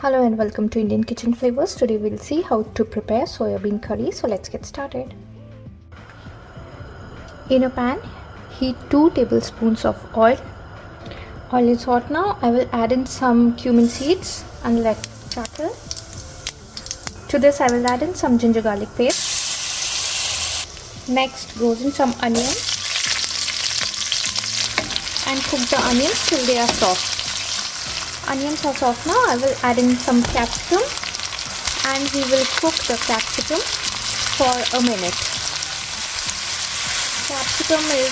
Hello and welcome to Indian Kitchen Flavors. Today we'll see how to prepare soya bean curry. So let's get started. In a pan, heat 2 tablespoons of oil. Oil is hot now. I will add in some cumin seeds and let it crackle. To this I will add in some ginger garlic paste. Next goes in some onion and cook the onions till they are soft. Onions are soft now. I will add in some capsicum and we will cook the capsicum for a minute. Capsicum is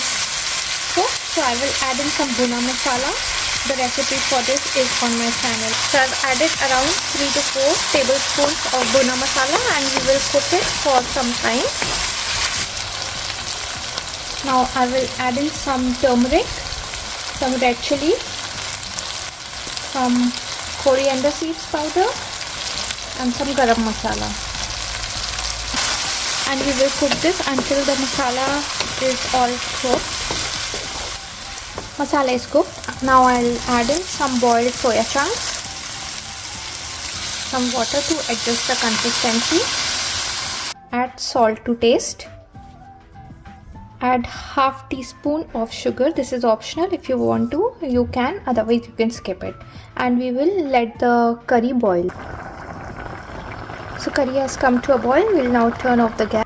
cooked, so I will add in some bhuna masala. The recipe for this is on my channel. So I've added around 3 to 4 tablespoons of bhuna masala and we will cook it for some time. Now I will add in some turmeric, some red chili, some coriander seeds powder and some garam masala, and we will cook this until the masala is all cooked. Masala is cooked. Now I'll add in some boiled soya chunks, some water to adjust the consistency, add salt to taste, add half teaspoon of sugar. This is optional. If you want to, you can, otherwise you can skip it. And we will let the curry boil. So curry has come to a boil. We'll now turn off the gas.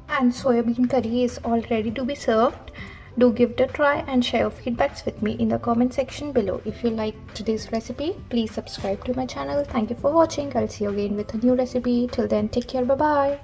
And soya bean curry is all ready to be served. Do give it a try and share your feedbacks with me in the comment section below. If you liked today's recipe, please subscribe to my channel. Thank you for watching. I'll see you again with a new recipe. Till then, take care. Bye bye.